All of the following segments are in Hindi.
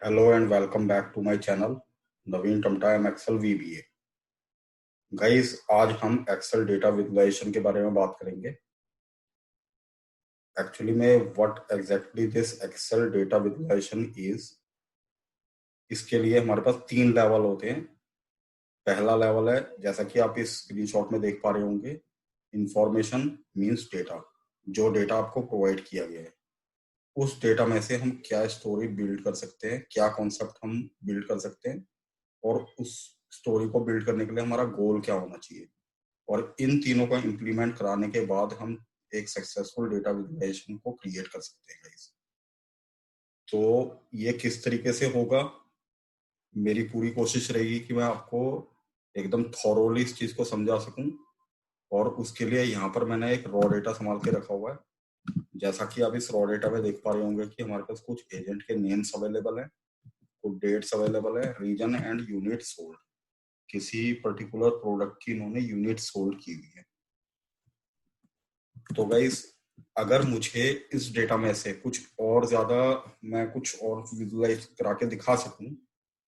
Hello and welcome back to my channel Naveen Tamta Excel VBA। Guys आज हम एक्सेल डेटा विजुअलाइजेशन के बारे में बात करेंगे। एक्चुअली में what exactly this Excel data visualization is. इसके लिए हमारे पास 3 लेवल होते हैं। पहला लेवल है, जैसा कि आप इस स्क्रीनशॉट में देख पा रहे होंगे, इंफॉर्मेशन मींस डेटा। जो डेटा आपको प्रोवाइड किया गया है उस डेटा में से हम क्या स्टोरी बिल्ड कर सकते हैं, क्या कॉन्सेप्ट हम बिल्ड कर सकते हैं और उस स्टोरी को बिल्ड करने के लिए हमारा गोल क्या होना चाहिए। और इन तीनों को इम्प्लीमेंट कराने के बाद हम एक सक्सेसफुल डेटा विजुअलाइजेशन को क्रिएट कर सकते हैं गाइस। तो ये किस तरीके से होगा, मेरी पूरी कोशिश रहेगी कि मैं आपको एकदम थॉरोली इस चीज को समझा सकूं। और उसके लिए यहाँ पर मैंने एक रॉ डेटा संभाल के रखा हुआ है। जैसा कि आप इस रॉ डेटा में देख पा रहे होंगे कि हमारे पास कुछ एजेंट के नेम्स अवेलेबल है, कुछ डेट्स अवेलेबल है, रीजन एंड यूनिट सोल्ड। किसी पर्टिकुलर प्रोडक्ट की इन्होंने यूनिट सोल्ड की हुई है। तो गाइस अगर मुझे इस डेटा में से कुछ और ज्यादा मैं कुछ और विजुअलाइज करा के दिखा सकूं,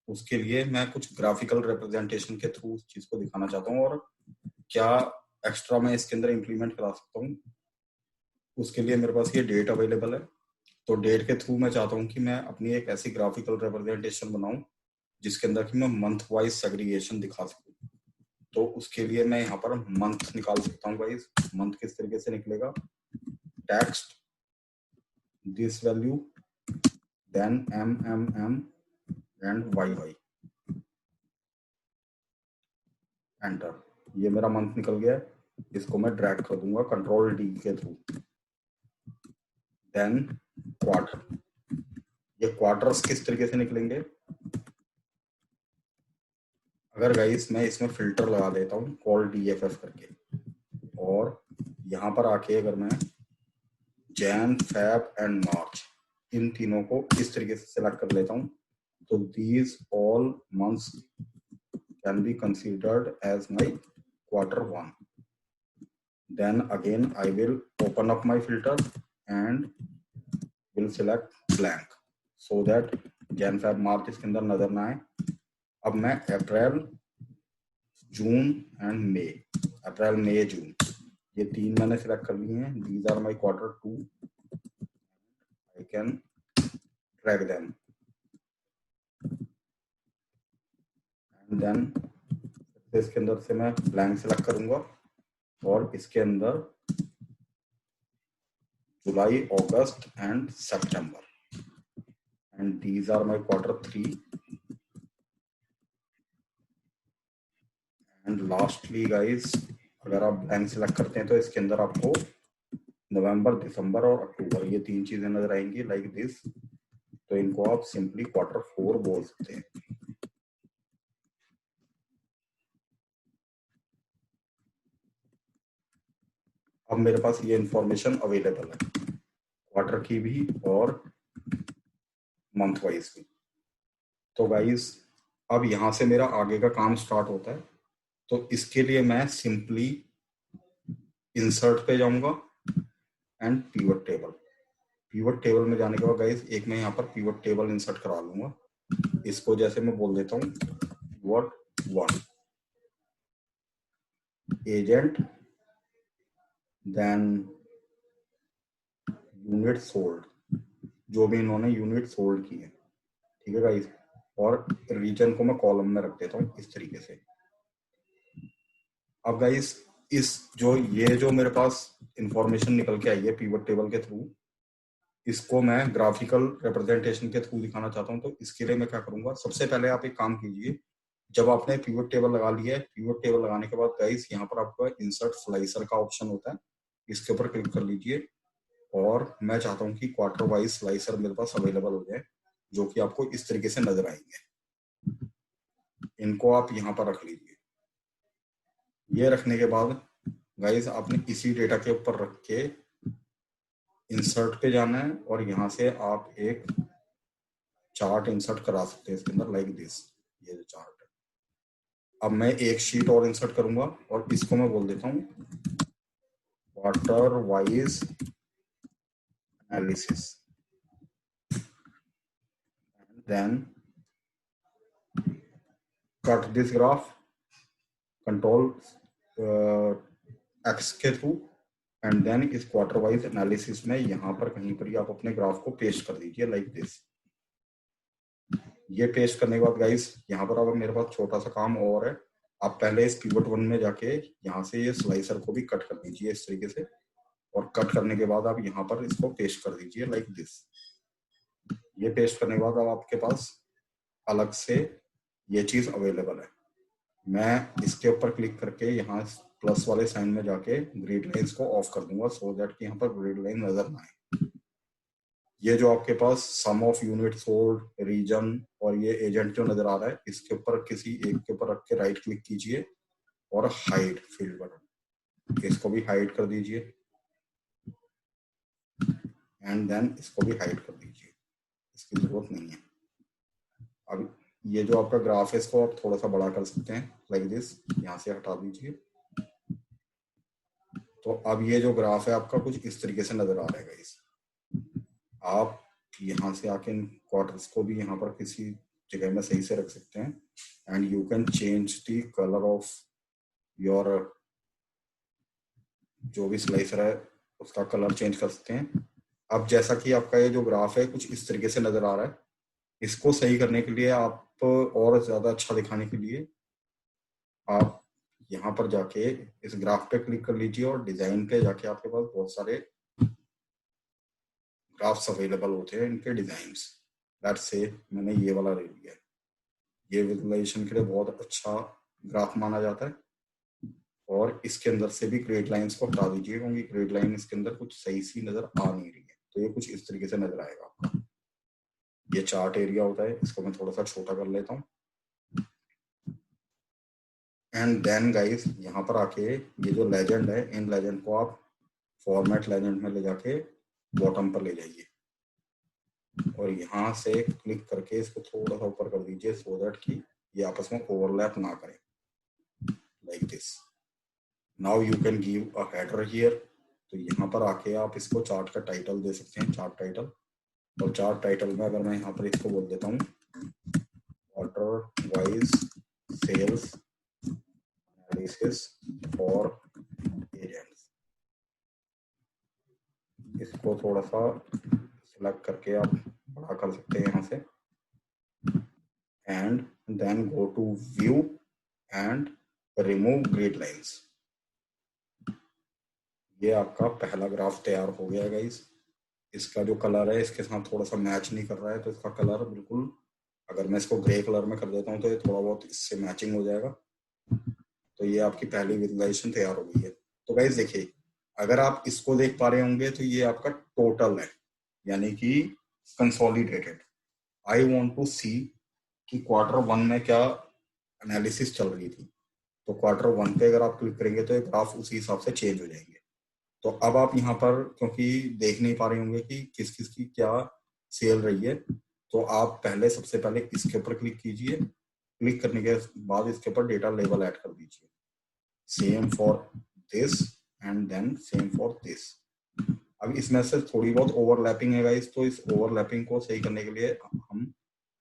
उसके लिए मैं कुछ ग्राफिकल रिप्रेजेंटेशन के थ्रू उस चीज को दिखाना चाहता हूँ। और क्या एक्स्ट्रा मैं इसके अंदर इंप्लीमेंट करा सकता हूँ, उसके लिए मेरे पास ये डेट अवेलेबल है। तो डेट के थ्रू मैं चाहता हूँ कि मैं अपनी एक ऐसी ग्राफिकल रिप्रेजेंटेशन बनाऊं जिसके अंदर कि मैं मंथ वाइज सेग्रीगेशन दिखा सकूं। तो उसके लिए मैं यहाँ पर मंथ निकाल सकता हूँ गाइस। मंथ किस तरीके से निकलेगा, text this value then MMM and YY enter. ये मेरा मंथ निकल गया है। इसको मैं ड्रैग कर दूंगा कंट्रोल D के थ्रू। देन क्वार्टर, ये क्वार्टर्स किस तरीके से निकलेंगे। अगर गाइस मैं इसमें फिल्टर लगा देता हूँ कॉल DFF करके, और यहाँ पर आके अगर मैं जैन फेब एंड मार्च इन तीनों को इस तरीके से सिलेक्ट कर लेता हूँ, तो these all months can be considered as my Q1। then again I will open up my filter and will select blank so that Jan Feb March इसके अंदर नजर ना आए। अब मैं अप्रैल जून एंड मई, अप्रैल मई जून, ये 3 मैंने सिलेक्ट कर लिए हैं। These are my Q2। I can drag them and then इसके अंदर से मैं ब्लैंक सेलेक्ट करूंगा और इसके अंदर जुलाई, अगस्त एंड सितंबर, and these are my Q3। And lastly guys, अगर आप ब्लैंक सेलेक्ट करते हैं तो इसके अंदर आपको नवंबर, दिसंबर और अक्टूबर, ये 3 चीजें नजर आएंगी लाइक दिस। तो इनको आप सिंपली Q4 बोल सकते हैं। अब मेरे पास ये इंफॉर्मेशन अवेलेबल है, क्वार्टर की भी और मंथ वाइज भी। तो गाइस अब यहां से मेरा आगे का काम स्टार्ट होता है। तो इसके लिए मैं सिंपली इंसर्ट पे जाऊंगा and pivot table. Pivot table में जाने के बाद गाइस एक मैं यहाँ पर पिवट टेबल इंसर्ट करा लूंगा। इसको जैसे मैं बोल देता हूँ Q1 agent then unit sold, जो भी इन्होंने यूनिट सोल्ड की है, ठीक है गाइस। और रीजन को मैं कॉलम में रख देता हूँ इस तरीके से। अब गाइस इस ये जो मेरे पास इंफॉर्मेशन निकल के आई है पिवट टेबल के थ्रू, इसको मैं ग्राफिकल रिप्रेजेंटेशन के थ्रू दिखाना चाहता हूँ। तो इसके लिए मैं क्या करूंगा, सबसे पहले आप एक काम कीजिए। जब आपने पिवट टेबल लगा लिया है, पिवट टेबल लगाने के बाद गाइस यहाँ पर आपका इंसर्ट स्लाइसर का ऑप्शन होता है, इसके ऊपर क्लिक कर लीजिए। और मैं चाहता हूँ कि क्वार्टर वाइज स्लाइसर मेरे पास अवेलेबल हो जाए, जो कि आपको इस तरीके से नजर आएंगे। इनको आप यहाँ पर रख लीजिए। ये रखने के बाद गाइस आपने इसी डेटा के ऊपर रख के इंसर्ट पे जाना है और यहाँ से आप एक चार्ट इंसर्ट करा सकते हैं इसके अंदर लाइक दिस। ये जो चार्ट है, अब मैं एक शीट और इंसर्ट करूंगा और इसको मैं बोल देता हूँ quarter wise analysis. then cut this graph control x के थ्रू एंड देन इस क्वार्टर वाइज एनालिसिस में यहाँ पर कहीं पर ही आप अपने ग्राफ को पेस्ट कर दीजिए लाइक दिस। ये पेस्ट करने के बाद गाइस यहाँ पर अब मेरे पास छोटा सा काम और है। आप पहले इस पिवट वन में जाके यहाँ से ये स्लाइसर को भी कट कर दीजिए इस तरीके से, और कट करने के बाद आप यहाँ पर इसको पेस्ट कर दीजिए लाइक दिस। ये पेस्ट करने के बाद अब आपके पास अलग से ये चीज अवेलेबल है। मैं इसके ऊपर क्लिक करके यहाँ प्लस वाले साइन में जाके ग्रिड लाइंस को ऑफ कर दूंगा सो दैट कि यहाँ पर ग्रिड लाइन नजर ना आए। ये जो आपके पास सम ऑफ यूनिट सोल्ड रीजन और ये एजेंट जो नजर आ रहा है, इसके ऊपर किसी एक के ऊपर रख के राइट क्लिक कीजिए और हाइड फील्ड बटन, इसको भी हाइड कर दीजिए एंड देन इसको भी हाइड कर दीजिए, इसकी जरूरत नहीं है। अब ये जो आपका ग्राफ है इसको आप थोड़ा सा बड़ा कर सकते हैं लाइक दिस, यहाँ से हटा दीजिए। तो अब ये जो ग्राफ है आपका कुछ इस तरीके से नजर आ रहा है गाइस। आप यहाँ से आके इन क्वार्टर्स को भी यहाँ पर किसी जगह में सही से रख सकते हैं and you can change the colour of your, जो भी स्लाइसर है उसका कलर चेंज कर सकते हैं। अब जैसा कि आपका ये जो ग्राफ है कुछ इस तरीके से नजर आ रहा है, इसको सही करने के लिए आप और ज्यादा अच्छा दिखाने के लिए आप यहाँ पर जाके इस ग्राफ पे क्लिक कर लीजिए और डिजाइन पे जाके आपके पास बहुत सारे ग्राफ्स अवेलेबल होते हैं, इनके डिजाइन्स। लेट्स से मैंने ये वाला ले लिया, ये विजुअलाइजेशन के लिए बहुत अच्छा ग्राफ माना जाता है। और इसके अंदर से भी ग्रेड लाइंस को हटा दीजिए क्योंकि ग्रेड लाइन इसके अंदर कुछ सही सी नजर आ नहीं रही है। तो ये कुछ इस तरीके से नजर आएगा आपका। ये चार्ट एरिया होता है, इसको मैं थोड़ा सा छोटा कर लेता हूँ एंड देन गाइस यहाँ पर आके ये जो लेजेंड है, इन लेजेंड को आप फॉर्मेट लेजेंड में ले जाके बॉटम पर ले जाइए और यहाँ से क्लिक करके इसको थोड़ा सा ऊपर कर दीजिए सो दैट कि ये आपस में ओवरलैप ना करें like this. Now you can give a header here. तो यहाँ पर आके आप इसको चार्ट का टाइटल दे सकते हैं, चार्ट टाइटल। और चार्ट टाइटल में अगर मैं यहाँ पर इसको बोल देता हूँ quarter wise sales analysis for agents, इसको थोड़ा सा सिलेक्ट करके आप बड़ा कर सकते हैं यहाँ से and then go to view and remove grid lines. ये आपका पहला ग्राफ तैयार हो गया गाइस। इसका जो कलर है इसके साथ थोड़ा सा मैच नहीं कर रहा है, तो इसका कलर बिल्कुल, अगर मैं इसको ग्रे कलर में कर देता हूँ तो ये थोड़ा बहुत इससे मैचिंग हो जाएगा। तो ये आपकी पहली विजुअलाइजेशन तैयार हो गई है। तो गाइस देखिए, अगर आप इसको देख पा रहे होंगे तो ये आपका टोटल है, यानी कि कंसोलिडेटेड। आई वांट टू सी कि क्वार्टर वन में क्या एनालिसिस चल रही थी। तो क्वार्टर वन पे अगर आप क्लिक करेंगे तो ये ग्राफ उसी हिसाब से चेंज हो जाएंगे। तो अब आप यहाँ पर क्योंकि देख नहीं पा रहे होंगे कि किस किस की क्या सेल रही है, तो आप पहले सबसे पहले इसके ऊपर क्लिक कीजिए। क्लिक करने के बाद इसके ऊपर डेटा लेवल ऐड कर दीजिए, same for this and then same for this. अब इसमें से थोड़ी बहुत ओवरलैपिंग है गाइस, तो इस ओवरलैपिंग को सही करने के लिए हम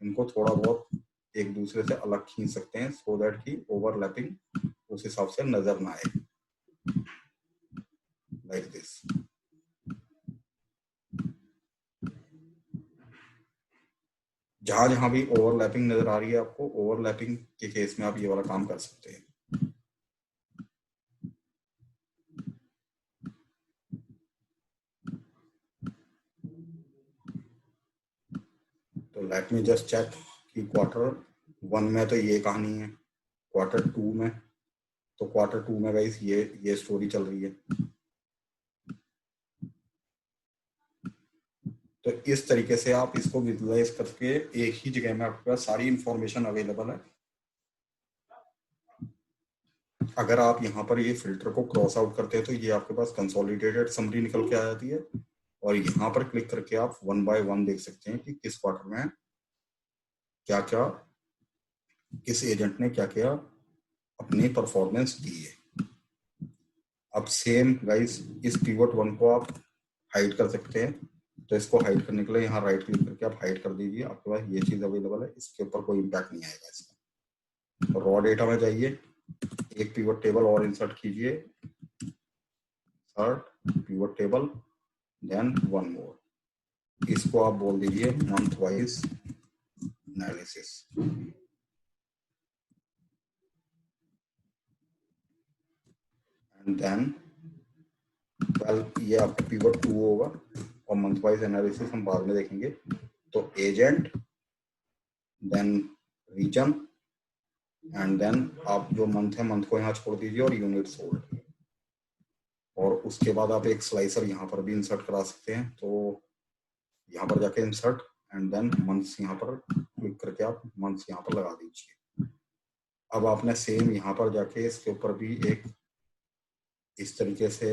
इनको थोड़ा बहुत एक दूसरे से अलग खींच सकते हैं सो दैट कि ओवरलैपिंग उस हिसाब से नजर ना आए लाइक दिस। जहां जहां भी ओवरलैपिंग नजर आ रही है आपको, ओवरलैपिंग के केस में आप ये वाला काम कर सकते हैं। तो लेट मी जस्ट चेक कि क्वार्टर वन में तो ये कहानी है, क्वार्टर टू में, तो क्वार्टर टू में गाइस ये स्टोरी चल रही है। तो इस तरीके से आप इसको विजुअलाइज करके एक ही जगह में आपके पास सारी इंफॉर्मेशन अवेलेबल है। अगर आप यहाँ पर ये फिल्टर को क्रॉस आउट करते हैं तो ये आपके पास कंसोलिडेटेड समरी निकल के आ जाती है और यहाँ पर क्लिक करके आप वन बाय वन देख सकते हैं कि किस क्वार्टर में क्या क्या, किस एजेंट ने क्या क्या अपनी परफॉर्मेंस दी है। अब सेम गाइस इस पिवट वन को आप हाइड कर सकते हैं। तो इसको हाइड करने के लिए यहाँ राइट क्लिक करके आप हाइड कर दीजिए, आपके पास ये चीज अवेलेबल है, इसके ऊपर कोई इम्पैक्ट नहीं आएगा इसका। तो रॉ डेटा में जाइए, एक पिवट टेबल और इंसर्ट कीजिए, pivot table, then one more, इसको आप बोल दीजिए month wise analysis. And then ये आपका पिवट 2 होगा, और मंथ वाइज एनालिसिस हम बाद में देखेंगे। तो agent, then region, and then आप जो मंथ है मंथ को यहाँ छोड़ दीजिए और यूनिट सोल्ड, और उसके बाद आप एक स्लाइसर यहाँ पर भी इंसर्ट करा सकते हैं। तो यहाँ पर जाके इंसर्ट एंड देन मंथ्स यहाँ पर क्लिक करके आप मंथ्स यहाँ पर लगा दीजिए। अब आपने सेम यहाँ पर जाके इसके ऊपर भी एक इस तरीके से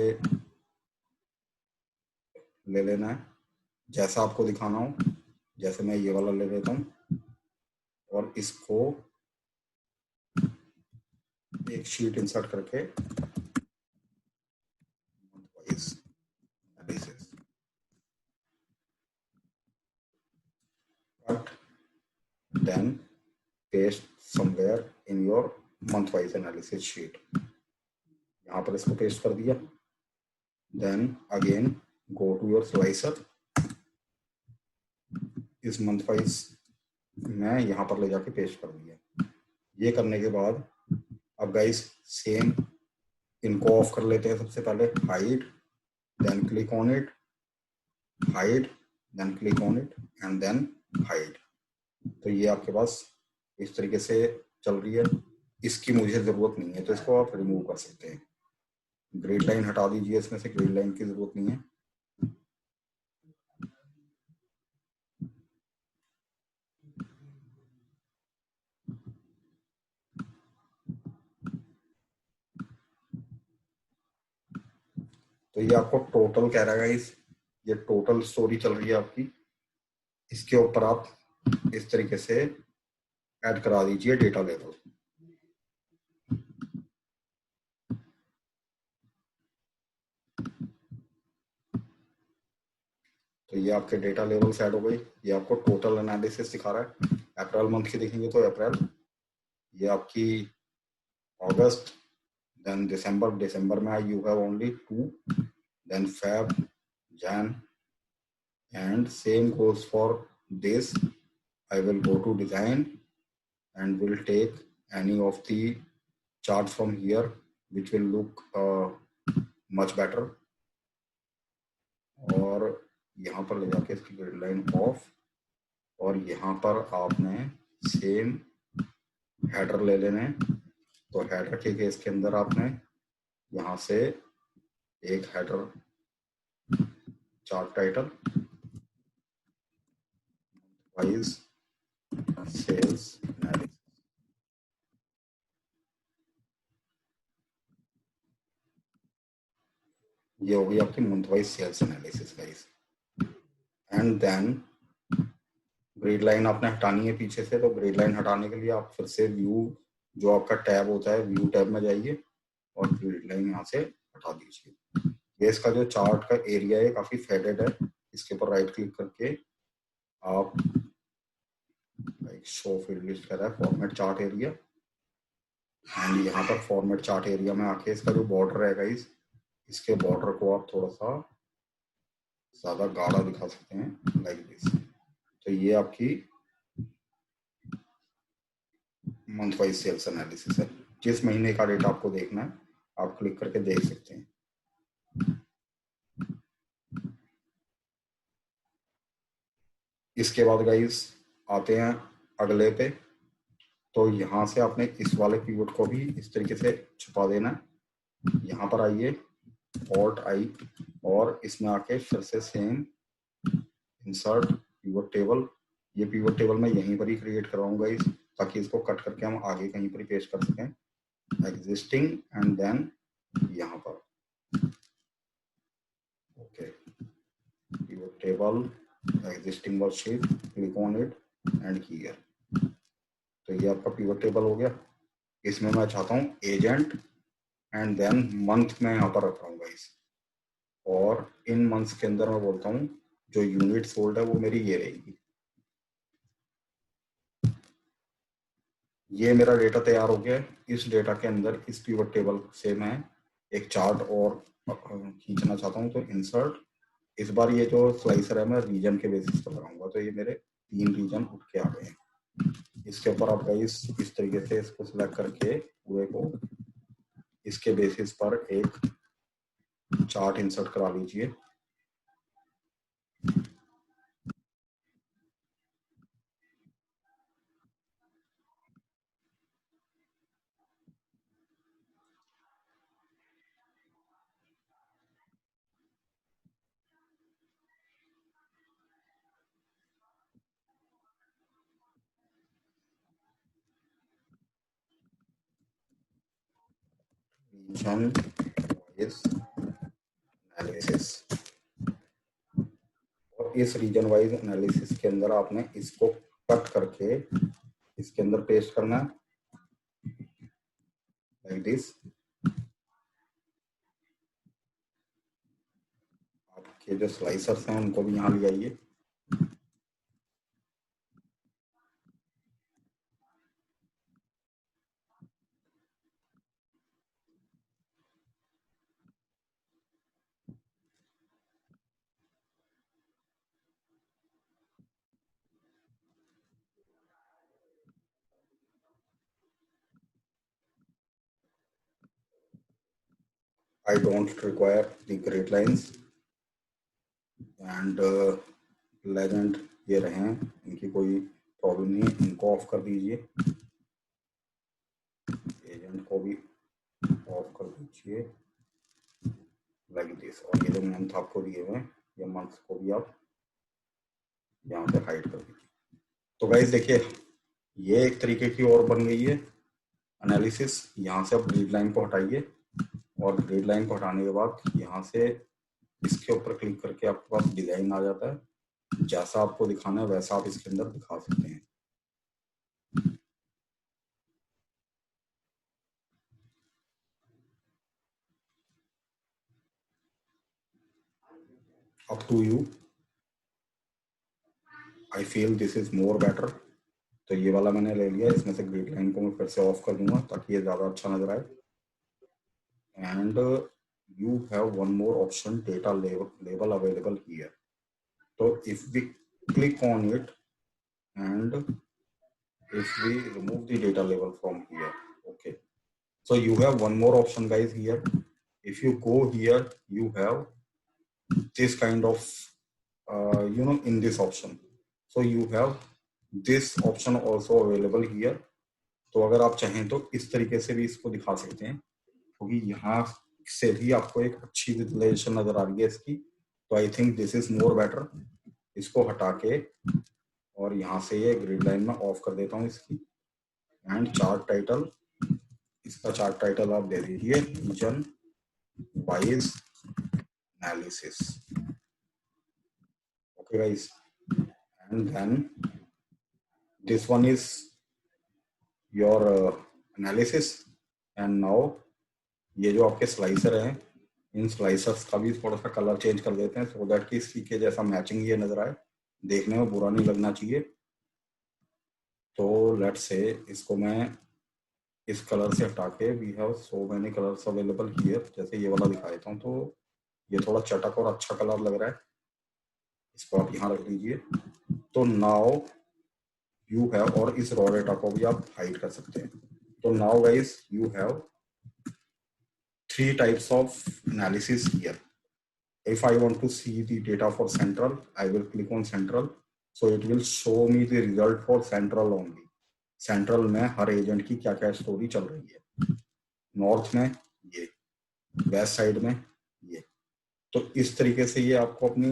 ले लेना है, जैसा आपको दिखाना हो। जैसे मैं ये वाला ले लेता हूँ और इसको एक शीट इंसर्ट करके but then paste somewhere in your month wise analysis sheet। यहाँ पर इसको पेस्ट कर दिया, then again go to your slicer, इस मंथ वाइज मैं यहाँ पर ले जाके पेस्ट कर दिया। ये करने के बाद अब गाइस सेम इनको ऑफ कर लेते हैं। सबसे पहले hide, then click on it, hide, then click on it and then hide. तो ये आपके पास इस तरीके से चल रही है। इसकी मुझे जरूरत नहीं है तो इसको आप रिमूव कर सकते हैं। ग्रिड लाइन हटा दीजिए, इसमें से ग्रिड लाइन की जरूरत नहीं है। तो ये आपको टोटल कह रहा है गाइस, ये टोटल स्टोरी चल रही है आपकी। इसके ऊपर आप इस तरीके से ऐड करा दीजिए डेटा लेवल। तो ये आपके डेटा लेवल ऐड हो गई। ये आपको टोटल एनालिसिस दिखा रहा है। अप्रैल मंथ की देखेंगे तो अप्रैल, ये आपकी अगस्त, देन दिसंबर, दिसंबर में you have only 2, then Feb, Jan, and same goes for this। I will go to design and will take any of the charts from here which will look much better। और यहाँ पर ले जाके इसकी ग्रिड लाइन ऑफ, और यहाँ पर आपने सेम हेडर ले लेने। तो हेडर के केस के अंदर आपने यहाँ से एक header chart title wise sales analysis, ये होगी आपकी month wise sales analysis guys. And then grid line आपने हटानी है पीछे से। तो ग्रिड लाइन हटाने के लिए आप फिर से व्यू, जो आपका टैब होता है, व्यू टैब में जाइए और ग्रिड लाइन यहाँ से हटा दीजिए। ये इसका जो चार्ट का एरिया है काफी फेडेड है। इसके ऊपर राइट क्लिक करके आप शो फील्ड लिस्ट कर रहा है फॉर्मेट चार्ट एरिया, एंड यहाँ पर फॉर्मेट चार्ट एरिया में आके इसका जो बॉर्डर है गाइस, इसके बॉर्डर को आप थोड़ा सा ज्यादा गाढ़ा दिखा सकते हैं लाइक दिस। तो ये आपकी मंथ वाइज सेल्स एनालिसिस है। जिस महीने का डेटा आपको देखना है आप क्लिक करके देख सकते हैं। इसके बाद गाइस आते हैं अगले पे। तो यहाँ से आपने इस वाले पिवट को भी इस तरीके से छुपा देना है। यहाँ पर आइए, ऑल्ट आई, और इसमें आके फिर से सेम इंसर्ट पिवट टेबल। ये पिवट टेबल मैं यहीं पर ही क्रिएट करवाऊंगा इस, ताकि इसको कट करके हम आगे कहीं पर ही पेस्ट कर सकें। एग्जिस्टिंग एंड देन यहाँ पर okay, pivot table, existing worksheet, click on it and here. तो ये आपका पिवट टेबल हो गया। इसमें मैं चाहता हूँ एजेंट एंड देन मंथ में यहाँ पर रख रहा हूँ गाइस, और इन मंथ्स के अंदर मैं बोलता हूँ जो यूनिट सोल्ड है वो मेरी ये रहेगी। ये मेरा डेटा तैयार हो गया। इस डेटा के अंदर इस पिवट टेबल से मैं एक चार्ट और खींचना चाहता हूँ, तो इंसर्ट। इस बार ये जो स्लाइसर है मैं रीजन के बेसिस पर लगाऊंगा, तो ये मेरे 3 रीजन उठ के आ गए हैं। इसके ऊपर आप इस तरीके से इसको सिलेक्ट करके पूरे को इसके बेसिस पर एक चार्ट इंसर्ट करा लीजिए। रीजन वाइज एनालिसिस, और इस रीजन वाइज एनालिसिस के अंदर आपने इसको कट करके इसके अंदर पेस्ट करना है, लाइक दिस। आपके जो स्लाइसर्स हैं उनको भी यहाँ ले आइए। I don't require the great lines and legend ये रहे हैं, इनकी कोई प्रॉब्लम नहीं है, इनको ऑफ कर दीजिए। एजेंट को भी ऑफ कर दीजिए, लाइक दिस। और ये जो मंथ आपको दिए हुए हैं, ये मंथ को भी आप यहाँ पे हाइड कर दीजिए। तो गाइस देखिए, ये एक तरीके की और बन गई है एनालिसिस। यहाँ से आप ग्रिड लाइन को हटाइए, और ग्रिड लाइन को हटाने के बाद यहाँ से इसके ऊपर क्लिक करके आपके पास डिजाइन आ जाता है। जैसा आपको दिखाना है वैसा आप इसके अंदर दिखा सकते हैं। Up to you, I feel this is more better. तो ये वाला मैंने ले लिया, इसमें से ग्रिड लाइन को मैं फिर से ऑफ कर दूंगा ताकि ये ज्यादा अच्छा नजर आए। And you have one more option, data label available here. So if we click on it and if we remove the data label from here, okay, so you have one more option guys here. If you go here, you have this kind of in this option, so you have this option also available here. तो अगर आप चाहें तो इस तरीके से भी इसको दिखा सकते हैं, क्योंकि यहाँ से भी आपको एक अच्छी विजुअलाइजेशन नजर आ रही है इसकी। तो I think this is more better. इसको हटा के और यहाँ से ये ग्रिड लाइन में ऑफ कर देता हूँ इसकी। एंड चार्ट टाइटल, इसका चार्ट टाइटल आप दे दीजिए region wise analysis. Okay guys, and then this one is your analysis. And now ये जो आपके स्लाइसर हैं, इन स्लाइसर्स का भी थोड़ा सा कलर चेंज कर देते हैं, सो दैट कि इसी के जैसा मैचिंग ये नजर आए, देखने में बुरा नहीं लगना चाहिए। तो लेट्स से इसको मैं इस कलर से हटा के, we have so many colours available here, जैसे ये वाला दिखा देता हूँ। तो ये थोड़ा चटक और अच्छा कलर लग रहा है, इसको आप यहाँ रख लीजिए। तो नाउ यू हैव, और इस रॉ डेटा को भी आप हाइड कर सकते हैं। तो now guys you have 3 types of analysis here. If I want to see the data for central, I will click on central, so it will show me the result for central only. Central में हर एजेंट की क्या क्या स्टोरी चल रही है, नॉर्थ में ये, वेस्ट साइड में ये। तो इस तरीके से ये आपको अपनी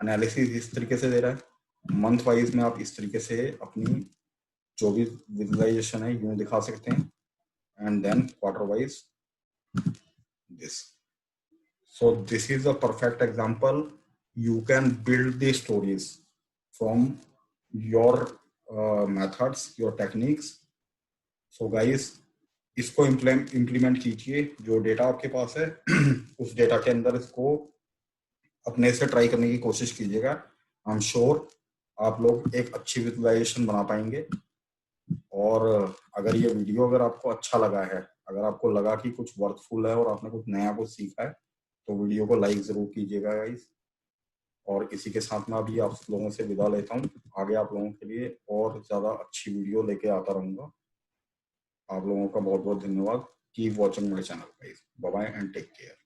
एनालिसिस इस तरीके से दे रहा है। मंथ वाइज में आप इस तरीके से अपनी जो भी विजुअलाइजेशन है यूं दिखा सकते हैं। And then quarter wise this. So this is a perfect example. You can build the stories from your methods, your techniques. So guys, इसको इम्प्लीमेंट कीजिए। जो डेटा आपके पास है उस डेटा के अंदर इसको अपने से ट्राई करने की कोशिश कीजिएगा। आई एम श्योर आप लोग एक अच्छी विजुअलाइजेशन बना पाएंगे। और अगर ये वीडियो अगर आपको अच्छा लगा है, अगर आपको लगा कि कुछ वर्थफुल है और आपने कुछ नया कुछ सीखा है, तो वीडियो को लाइक जरूर कीजिएगा गाइस। और इसी के साथ मैं अभी आप लोगों से विदा लेता हूँ। आगे आप लोगों के लिए और ज़्यादा अच्छी वीडियो लेके आता रहूँगा। आप लोगों का बहुत बहुत धन्यवाद। Keep watching my channel guys. Bye bye and take care.